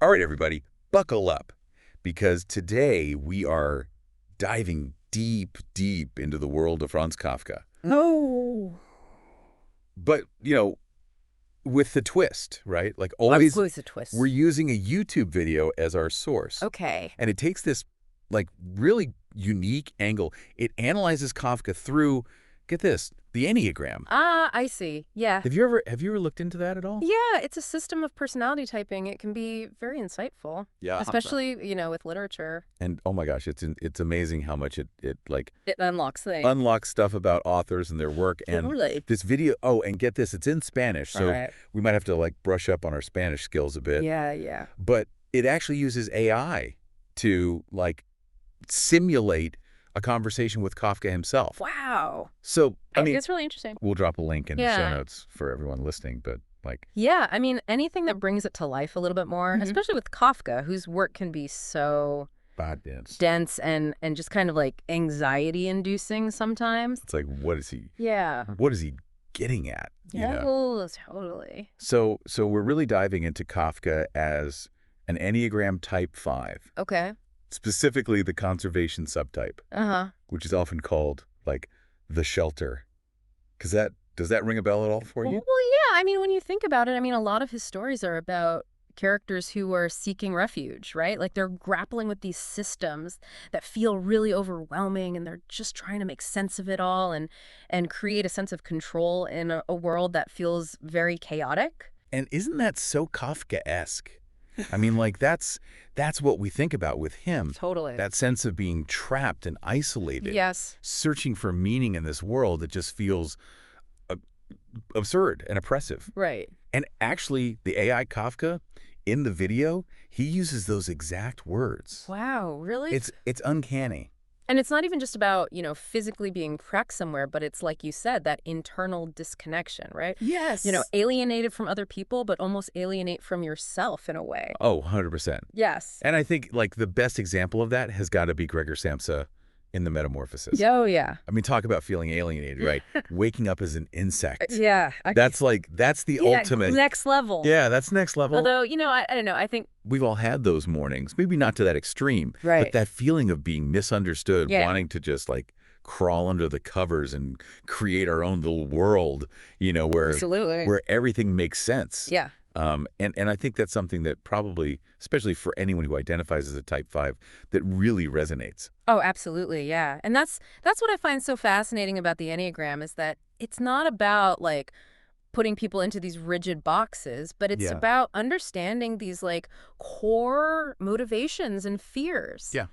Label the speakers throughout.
Speaker 1: All right, everybody, buckle up, because today we are diving deep, deep into the world of Franz Kafka.
Speaker 2: Oh.
Speaker 1: But, with the twist, right? Like
Speaker 2: What
Speaker 1: always,
Speaker 2: was the twist?
Speaker 1: we're using a YouTube video as our source.
Speaker 2: Okay.
Speaker 1: And it takes this, really unique angle. It analyzes Kafka through, get this, the Enneagram.
Speaker 2: Ah, I see. Yeah.
Speaker 1: Have you ever looked into that at all?
Speaker 2: Yeah, it's a system of personality typing. It can be very insightful.
Speaker 1: Yeah.
Speaker 2: Especially, with literature.
Speaker 1: And oh my gosh, it's amazing how much it
Speaker 2: It unlocks things.
Speaker 1: unlocks stuff about authors and their work. And
Speaker 2: Totally.
Speaker 1: this video, and get this, it's in Spanish, so
Speaker 2: Right.
Speaker 1: we might have to brush up on our Spanish skills a bit.
Speaker 2: Yeah.
Speaker 1: But it actually uses AI to simulate a conversation with Kafka himself.
Speaker 2: Wow.
Speaker 1: So,
Speaker 2: It's really interesting.
Speaker 1: we'll drop a link in the show
Speaker 2: Yeah.
Speaker 1: notes for everyone listening, but
Speaker 2: Yeah, anything that brings it to life a little bit more, especially with Kafka, whose work can be so
Speaker 1: bad dance.
Speaker 2: dense and just kind of anxiety-inducing sometimes.
Speaker 1: It's like, what is he getting at?
Speaker 2: Yeah, totally.
Speaker 1: So we're really diving into Kafka as an Enneagram Type 5,
Speaker 2: Okay.
Speaker 1: specifically the conservation subtype,
Speaker 2: Uh-huh.
Speaker 1: which is often called, the shelter. Does that ring a bell at all for you?
Speaker 2: Well, yeah. When you think about it, a lot of his stories are about characters who are seeking refuge, right? They're grappling with these systems that feel really overwhelming, and they're just trying to make sense of it all and create a sense of control in a world that feels very chaotic.
Speaker 1: And isn't that so Kafka-esque? That's what we think about with him.
Speaker 2: Totally.
Speaker 1: That sense of being trapped and isolated.
Speaker 2: Yes.
Speaker 1: Searching for meaning in this world that just feels absurd and oppressive.
Speaker 2: Right.
Speaker 1: And actually, the AI Kafka, in the video, he uses those exact words.
Speaker 2: Wow, really?
Speaker 1: It's uncanny.
Speaker 2: And it's not even just about, physically being trapped somewhere, but it's like you said, that internal disconnection, right?
Speaker 1: Yes.
Speaker 2: Alienated from other people, but almost alienate from yourself in a way.
Speaker 1: Oh, 100%.
Speaker 2: Yes.
Speaker 1: And I think, the best example of that has got to be Gregor Samsa in the Metamorphosis.
Speaker 2: Oh, yeah.
Speaker 1: Talk about feeling alienated, right? Waking up as an insect.
Speaker 2: Yeah.
Speaker 1: That's the ultimate.
Speaker 2: Next level.
Speaker 1: Yeah, that's next level.
Speaker 2: Although, I don't know, I think
Speaker 1: we've all had those mornings, maybe not to that extreme,
Speaker 2: right.
Speaker 1: But that feeling of being misunderstood,
Speaker 2: Yeah.
Speaker 1: wanting to just crawl under the covers and create our own little world, where
Speaker 2: Absolutely.
Speaker 1: where everything makes sense.
Speaker 2: Yeah.
Speaker 1: And I think that's something that probably, especially for anyone who identifies as a Type 5, that really resonates.
Speaker 2: Oh, absolutely, yeah. And that's what I find so fascinating about the Enneagram, is that it's not about putting people into these rigid boxes, but it's about understanding these core motivations and fears.
Speaker 1: Yeah.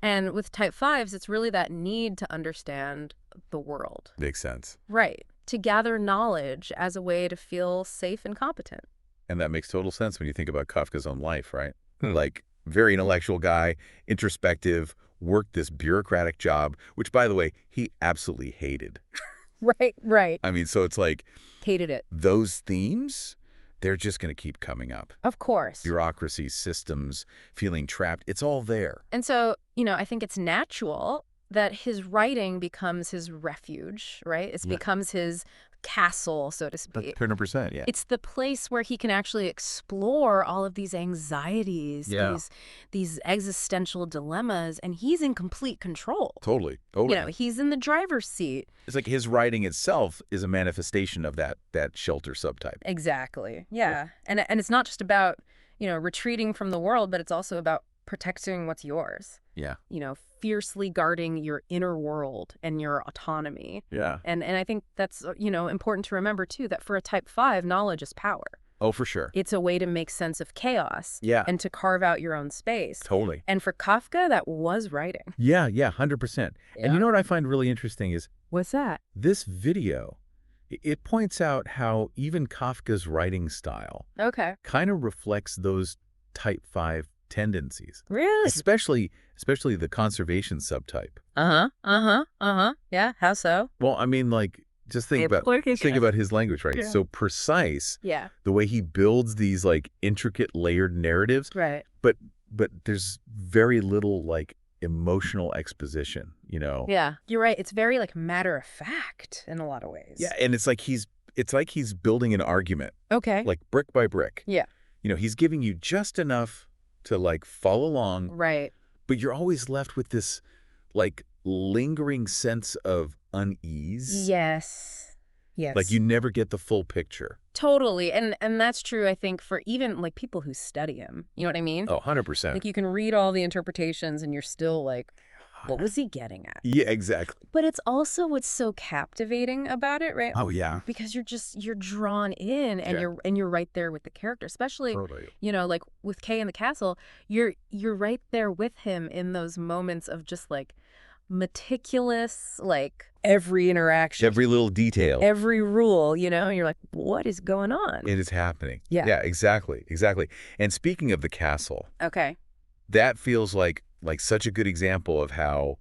Speaker 2: And with Type 5s, it's really that need to understand the world.
Speaker 1: Makes sense.
Speaker 2: Right. To gather knowledge as a way to feel safe and competent.
Speaker 1: And that makes total sense when you think about Kafka's own life, right? Very intellectual guy, introspective, worked this bureaucratic job, which, by the way, he absolutely hated.
Speaker 2: Right.
Speaker 1: So it's
Speaker 2: Hated it.
Speaker 1: those themes, they're just going to keep coming up.
Speaker 2: Of course.
Speaker 1: Bureaucracy, systems, feeling trapped, it's all there.
Speaker 2: And so, I think it's natural that his writing becomes his refuge, right? It becomes his castle, so to speak.
Speaker 1: 100%, yeah.
Speaker 2: It's the place where he can actually explore all of these anxieties, these existential dilemmas, and he's in complete control.
Speaker 1: Totally.
Speaker 2: He's in the driver's seat.
Speaker 1: It's his writing itself is a manifestation of that shelter subtype.
Speaker 2: Exactly. Yeah. And it's not just about, retreating from the world, but it's also about protecting what's yours.
Speaker 1: Yeah.
Speaker 2: Fiercely guarding your inner world and your autonomy.
Speaker 1: Yeah.
Speaker 2: And I think that's, important to remember, too, that for a Type 5, knowledge is power.
Speaker 1: Oh, for sure.
Speaker 2: It's a way to make sense of chaos.
Speaker 1: Yeah.
Speaker 2: And to carve out your own space.
Speaker 1: Totally.
Speaker 2: And for Kafka, that was writing.
Speaker 1: Yeah, 100%.
Speaker 2: Yeah.
Speaker 1: And you know what I find really interesting is
Speaker 2: What's that?
Speaker 1: this video, it points out how even Kafka's writing style kind of reflects those Type 5 tendencies.
Speaker 2: Really?
Speaker 1: Especially the conservation subtype.
Speaker 2: Yeah, how so?
Speaker 1: Well, just think about his language, right?
Speaker 2: Yeah.
Speaker 1: So precise.
Speaker 2: Yeah.
Speaker 1: The way he builds these intricate layered narratives.
Speaker 2: Right.
Speaker 1: But there's very little emotional exposition,
Speaker 2: Yeah, you're right. It's very matter of fact in a lot of ways.
Speaker 1: Yeah, and it's like he's building an argument.
Speaker 2: Okay.
Speaker 1: Brick by brick.
Speaker 2: Yeah.
Speaker 1: He's giving you just enough to like follow along,
Speaker 2: Right.
Speaker 1: but you're always left with this like lingering sense of unease.
Speaker 2: Yes.
Speaker 1: Like
Speaker 2: Yes.
Speaker 1: you never get the full picture.
Speaker 2: Totally. And that's true, I think, for even like people who study him. You know what I mean?
Speaker 1: Oh, 100%.
Speaker 2: Like you can read all the interpretations and you're still like, what was he getting at?
Speaker 1: Yeah, exactly.
Speaker 2: But it's also what's so captivating about it, right?
Speaker 1: Oh, yeah.
Speaker 2: Because you're drawn in and you're right there with the character, especially
Speaker 1: Totally.
Speaker 2: like with Kay in the castle, you're right there with him in those moments of just like meticulous, like every interaction,
Speaker 1: Every little detail.
Speaker 2: every rule, and you're like, what is going on?
Speaker 1: It is happening.
Speaker 2: Yeah.
Speaker 1: Yeah, exactly. Exactly. And speaking of the castle,
Speaker 2: Okay.
Speaker 1: that feels like such a good example of how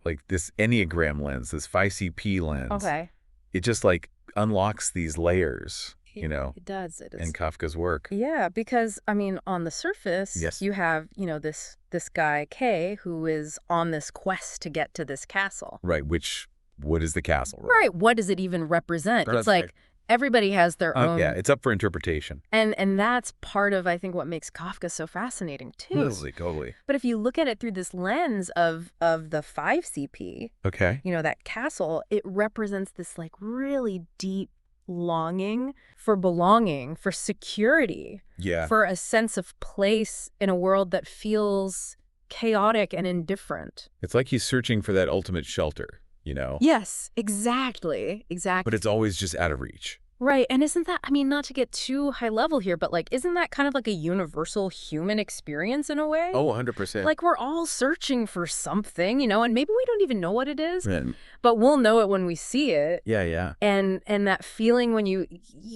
Speaker 1: like this Enneagram lens, this 5CP lens,
Speaker 2: Okay.
Speaker 1: it just like unlocks these layers,
Speaker 2: It does. It
Speaker 1: in
Speaker 2: is.
Speaker 1: Kafka's work.
Speaker 2: Yeah, because I mean, on the surface,
Speaker 1: Yes.
Speaker 2: you have, this guy Kay who is on this quest to get to this castle.
Speaker 1: Right, what is the castle?
Speaker 2: Right. What does it even represent?
Speaker 1: That's
Speaker 2: It's like
Speaker 1: right.
Speaker 2: everybody has their own.
Speaker 1: Yeah, it's up for interpretation.
Speaker 2: And that's part of, I think, what makes Kafka so fascinating, too.
Speaker 1: Totally.
Speaker 2: But if you look at it through this lens of the 5CP,
Speaker 1: Okay.
Speaker 2: that castle, it represents this like really deep longing for belonging, for security,
Speaker 1: Yeah.
Speaker 2: for a sense of place in a world that feels chaotic and indifferent.
Speaker 1: It's like he's searching for that ultimate shelter,
Speaker 2: Yes, exactly. Exactly.
Speaker 1: but it's always just out of reach.
Speaker 2: Right. And isn't that, I mean, not to get too high level here, but like, isn't that kind of like a universal human experience in a way?
Speaker 1: Oh, 100%.
Speaker 2: Like we're all searching for something, and maybe we don't even know what it is,
Speaker 1: Right.
Speaker 2: but we'll know it when we see it.
Speaker 1: Yeah.
Speaker 2: And that feeling when you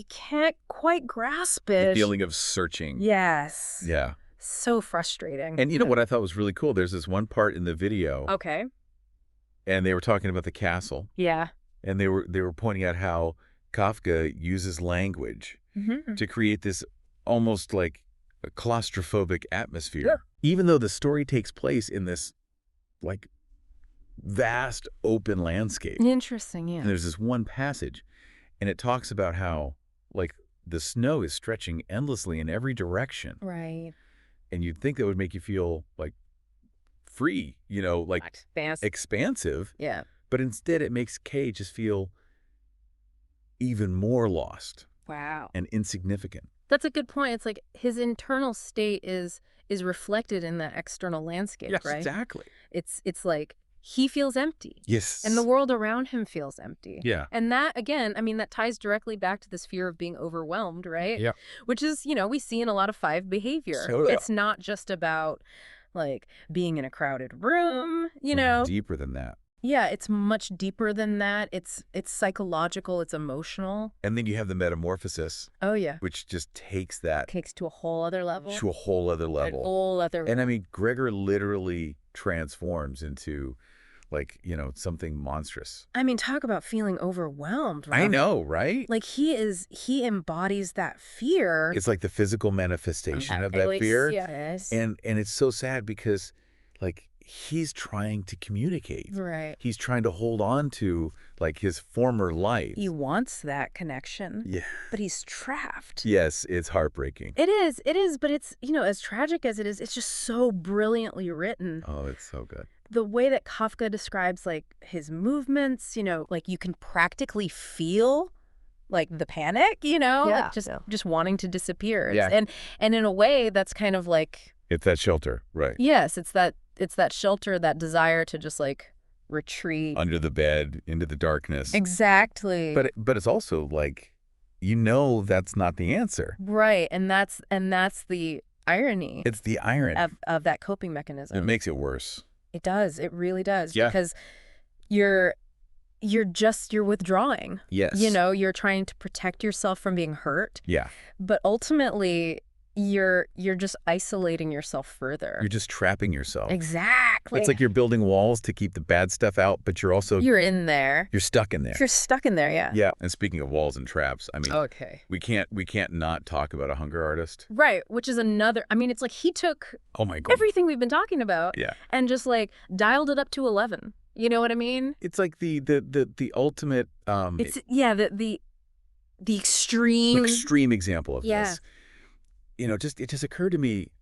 Speaker 2: can't quite grasp it.
Speaker 1: The feeling of searching.
Speaker 2: Yes.
Speaker 1: Yeah.
Speaker 2: So frustrating.
Speaker 1: And you know what I thought was really cool? There's this one part in the video,
Speaker 2: Okay.
Speaker 1: and they were talking about the castle,
Speaker 2: Yeah.
Speaker 1: and they were pointing out how Kafka uses language
Speaker 2: Mm-hmm.
Speaker 1: to create this almost like a claustrophobic atmosphere.
Speaker 2: Yeah.
Speaker 1: Even though the story takes place in this like vast open landscape.
Speaker 2: Interesting, yeah.
Speaker 1: And there's this one passage, and it talks about how like the snow is stretching endlessly in every direction.
Speaker 2: Right.
Speaker 1: And you'd think that would make you feel like free, like expansive.
Speaker 2: Yeah.
Speaker 1: But instead it makes Kay just feel even more lost
Speaker 2: Wow.
Speaker 1: and insignificant.
Speaker 2: That's a good point. It's like his internal state is reflected in that external landscape,
Speaker 1: Yes,
Speaker 2: right?
Speaker 1: exactly.
Speaker 2: It's like he feels empty.
Speaker 1: Yes.
Speaker 2: And the world around him feels empty.
Speaker 1: Yeah.
Speaker 2: And that, again, I mean, that ties directly back to this fear of being overwhelmed, right?
Speaker 1: Yeah.
Speaker 2: Which is, we see in a lot of 5 behavior.
Speaker 1: So, yeah.
Speaker 2: It's not just about, like, being in a crowded room,
Speaker 1: Deeper than that.
Speaker 2: Yeah, it's much deeper than that. It's psychological. It's emotional.
Speaker 1: And then you have the metamorphosis,
Speaker 2: Oh, yeah.
Speaker 1: which just takes that
Speaker 2: Takes to a whole other level.
Speaker 1: to a whole other
Speaker 2: A
Speaker 1: level.
Speaker 2: whole other.
Speaker 1: And I mean, Gregor literally transforms into like, something monstrous.
Speaker 2: I mean, talk about feeling overwhelmed,
Speaker 1: I
Speaker 2: Rob.
Speaker 1: know, right?
Speaker 2: Like he embodies that fear.
Speaker 1: It's like the physical manifestation of that fear.
Speaker 2: Yes.
Speaker 1: And it's so sad because like he's trying to communicate.
Speaker 2: Right.
Speaker 1: He's trying to hold on to like his former life.
Speaker 2: He wants that connection.
Speaker 1: Yeah.
Speaker 2: But he's trapped.
Speaker 1: Yes, it's heartbreaking.
Speaker 2: It is, but it's, as tragic as it is, it's just so brilliantly written.
Speaker 1: Oh, it's so good.
Speaker 2: The way that Kafka describes like his movements, like you can practically feel like the panic, like just wanting to disappear.
Speaker 1: Yeah.
Speaker 2: And in a way that's kind of like,
Speaker 1: It's that shelter, right?
Speaker 2: yes, it's that shelter, that desire to just like retreat
Speaker 1: Under the bed, into the darkness.
Speaker 2: Exactly.
Speaker 1: But it's also like, that's not the answer.
Speaker 2: Right, and that's the irony.
Speaker 1: It's the irony.
Speaker 2: Of that coping mechanism.
Speaker 1: It makes it worse.
Speaker 2: It does. It really does.
Speaker 1: Yeah.
Speaker 2: Because you're withdrawing.
Speaker 1: Yes.
Speaker 2: You're trying to protect yourself from being hurt.
Speaker 1: Yeah.
Speaker 2: But ultimately, you're just isolating yourself further.
Speaker 1: You're just trapping yourself.
Speaker 2: Exactly.
Speaker 1: It's like you're building walls to keep the bad stuff out, but you're also
Speaker 2: you're in there.
Speaker 1: you're stuck in there.
Speaker 2: You're stuck in there, yeah.
Speaker 1: Yeah. And speaking of walls and traps, I mean,
Speaker 2: Okay.
Speaker 1: we can't not talk about a hunger artist.
Speaker 2: Right, which is another. I mean, it's like he took
Speaker 1: Oh my God.
Speaker 2: everything we've been talking about
Speaker 1: Yeah.
Speaker 2: and just like dialed it up to 11. You know what I mean?
Speaker 1: It's like the ultimate
Speaker 2: It's the extreme
Speaker 1: extreme example of
Speaker 2: Yeah.
Speaker 1: this. It just occurred to me,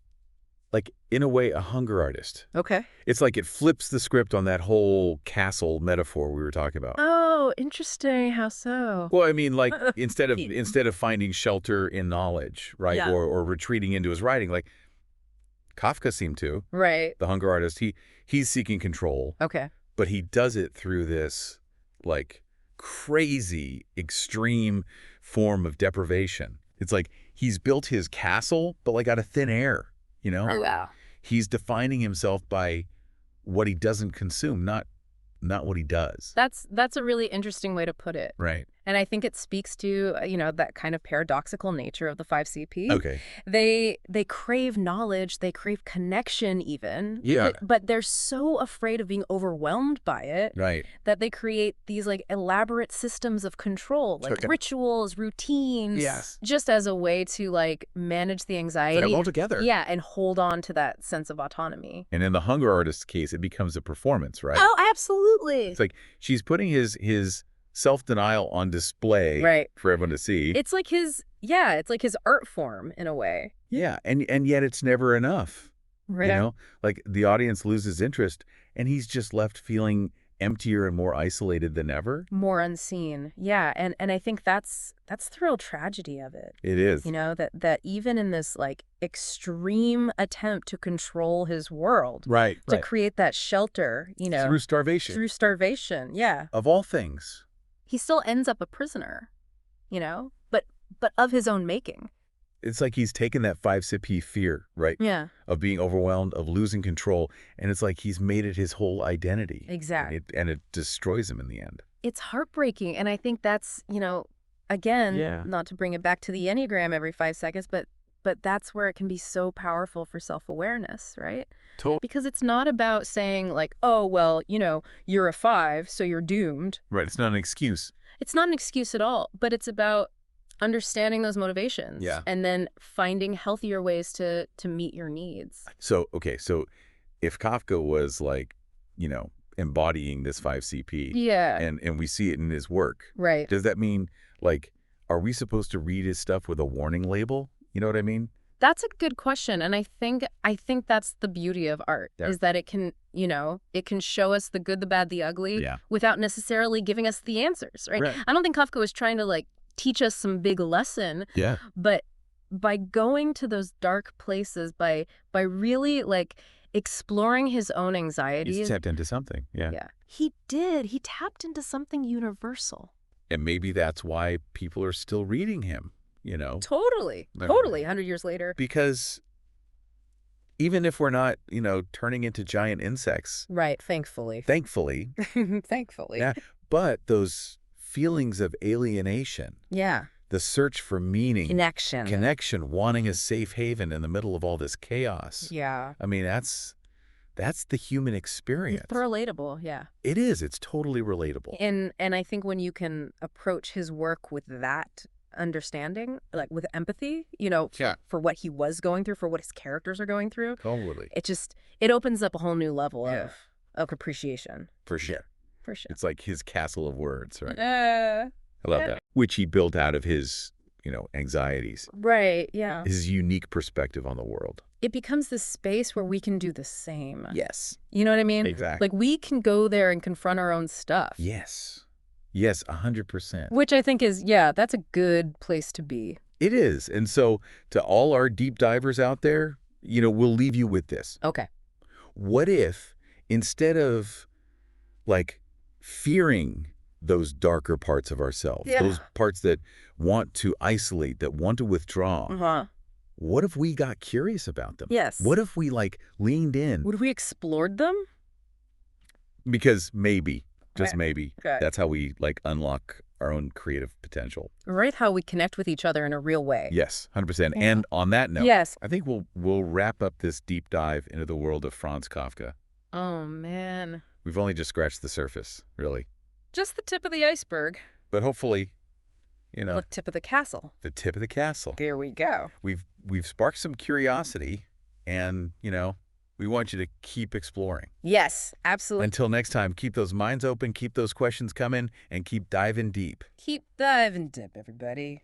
Speaker 1: like, in a way, a hunger artist.
Speaker 2: Okay.
Speaker 1: It's like it flips the script on that whole castle metaphor we were talking about.
Speaker 2: Oh, interesting. How so?
Speaker 1: Well, I mean, like, instead of
Speaker 2: Yeah.
Speaker 1: instead of finding shelter in knowledge, right,
Speaker 2: Yeah.
Speaker 1: or retreating into his writing, like Kafka seemed to,
Speaker 2: Right.
Speaker 1: the hunger artist, he's seeking control,
Speaker 2: Okay.
Speaker 1: but he does it through this, like, crazy, extreme form of deprivation. It's like he's built his castle, but like out of thin air, you know?
Speaker 2: Oh, wow.
Speaker 1: He's defining himself by what he doesn't consume, not what he does.
Speaker 2: That's a really interesting way to put it.
Speaker 1: Right.
Speaker 2: And I think it speaks to, that kind of paradoxical nature of the 5CP.
Speaker 1: Okay.
Speaker 2: They crave knowledge, they crave connection even.
Speaker 1: Yeah.
Speaker 2: But they're so afraid of being overwhelmed by it
Speaker 1: Right.
Speaker 2: that they create these like elaborate systems of control, like
Speaker 1: Okay.
Speaker 2: rituals, routines,
Speaker 1: Yes.
Speaker 2: just as a way to like manage the anxiety.
Speaker 1: all together.
Speaker 2: Yeah, and hold on to that sense of autonomy.
Speaker 1: And in the hunger artist's case, it becomes a performance, right?
Speaker 2: Oh, absolutely.
Speaker 1: It's like she's putting his self-denial on display
Speaker 2: Right.
Speaker 1: for everyone to see.
Speaker 2: It's like his art form in a way.
Speaker 1: Yeah, and yet it's never enough.
Speaker 2: Right.
Speaker 1: You know, like the audience loses interest and he's just left feeling emptier and more isolated than ever.
Speaker 2: More unseen. Yeah, and I think that's the real tragedy of it.
Speaker 1: It is.
Speaker 2: That even in this like extreme attempt to control his world,
Speaker 1: Right.
Speaker 2: to create that shelter,
Speaker 1: Through starvation.
Speaker 2: through starvation, yeah,
Speaker 1: Of all things.
Speaker 2: he still ends up a prisoner, but of his own making.
Speaker 1: It's like he's taken that 5CP fear, right?
Speaker 2: Yeah,
Speaker 1: Of being overwhelmed, of losing control, and it's like he's made it his whole identity.
Speaker 2: exactly.
Speaker 1: And it destroys him in the end.
Speaker 2: It's heartbreaking, and I think that's, again,
Speaker 1: Yeah.
Speaker 2: not to bring it back to the Enneagram every 5 seconds, but that's where it can be so powerful for self-awareness, right? Because it's not about saying like, oh, well, you're a 5, so you're doomed.
Speaker 1: Right. It's not an excuse.
Speaker 2: It's not an excuse at all, but it's about understanding those motivations.
Speaker 1: Yeah.
Speaker 2: And then finding healthier ways to meet your needs.
Speaker 1: So, okay. So if Kafka was like, embodying this 5CP
Speaker 2: Yeah.
Speaker 1: and we see it in his work,
Speaker 2: Right.
Speaker 1: does that mean like, are we supposed to read his stuff with a warning label? You know what I mean?
Speaker 2: That's a good question. And I think that's the beauty of art,
Speaker 1: Yeah.
Speaker 2: is that it can, it can show us the good, the bad, the ugly
Speaker 1: Yeah.
Speaker 2: without necessarily giving us the answers, right?
Speaker 1: Right.
Speaker 2: I don't think Kafka was trying to like teach us some big lesson,
Speaker 1: Yeah.
Speaker 2: but by going to those dark places, by really like exploring his own anxieties.
Speaker 1: He's tapped into something. Yeah.
Speaker 2: Yeah. He did. He tapped into something universal.
Speaker 1: And maybe that's why people are still reading him,
Speaker 2: Totally.
Speaker 1: Right.
Speaker 2: Totally. 100 years later.
Speaker 1: because even if we're not, turning into giant insects,
Speaker 2: Right. Thankfully.
Speaker 1: thankfully,
Speaker 2: Thankfully.
Speaker 1: yeah, but those feelings of alienation,
Speaker 2: Yeah.
Speaker 1: the search for meaning,
Speaker 2: Connection.
Speaker 1: wanting a safe haven in the middle of all this chaos.
Speaker 2: Yeah.
Speaker 1: I mean, that's the human experience.
Speaker 2: It's relatable. Yeah.
Speaker 1: It is. It's totally relatable.
Speaker 2: And I think when you can approach his work with that understanding, like with empathy,
Speaker 1: Yeah.
Speaker 2: for what he was going through, for what his characters are going through,
Speaker 1: Totally.
Speaker 2: it opens up a whole new level
Speaker 1: Yeah.
Speaker 2: of appreciation.
Speaker 1: For sure.
Speaker 2: For sure.
Speaker 1: It's like his castle of words, right?
Speaker 2: Uh,
Speaker 1: I love that. Which he built out of his, anxieties,
Speaker 2: right. Yeah.
Speaker 1: his unique perspective on the world.
Speaker 2: It becomes this space where we can do the same.
Speaker 1: Yes.
Speaker 2: You know what I mean?
Speaker 1: Exactly.
Speaker 2: Like we can go there and confront our own stuff.
Speaker 1: Yes. Yes, 100%.
Speaker 2: Which I think is, that's a good place to be.
Speaker 1: It is. And so to all our deep divers out there, we'll leave you with this.
Speaker 2: Okay.
Speaker 1: What if instead of like fearing those darker parts of ourselves,
Speaker 2: Yeah.
Speaker 1: those parts that want to isolate, that want to withdraw,
Speaker 2: Uh-huh.
Speaker 1: what if we got curious about them?
Speaker 2: Yes.
Speaker 1: What if we like leaned in?
Speaker 2: Would we explored them?
Speaker 1: Because maybe, just
Speaker 2: Right.
Speaker 1: maybe,
Speaker 2: Okay.
Speaker 1: that's how we like unlock our own creative potential.
Speaker 2: Right, how we connect with each other in a real way.
Speaker 1: Yes, 100%.
Speaker 2: Yeah.
Speaker 1: And on that note,
Speaker 2: Yes.
Speaker 1: I think we'll wrap up this deep dive into the world of Franz Kafka.
Speaker 2: Oh, man.
Speaker 1: We've only just scratched the surface, really.
Speaker 2: Just the tip of the iceberg.
Speaker 1: But hopefully,
Speaker 2: The tip of the castle.
Speaker 1: the tip of the castle.
Speaker 2: There we go.
Speaker 1: We've sparked some curiosity, and, we want you to keep exploring.
Speaker 2: Yes, absolutely.
Speaker 1: Until next time, keep those minds open, keep those questions coming, and keep diving deep.
Speaker 2: Keep diving dip, everybody.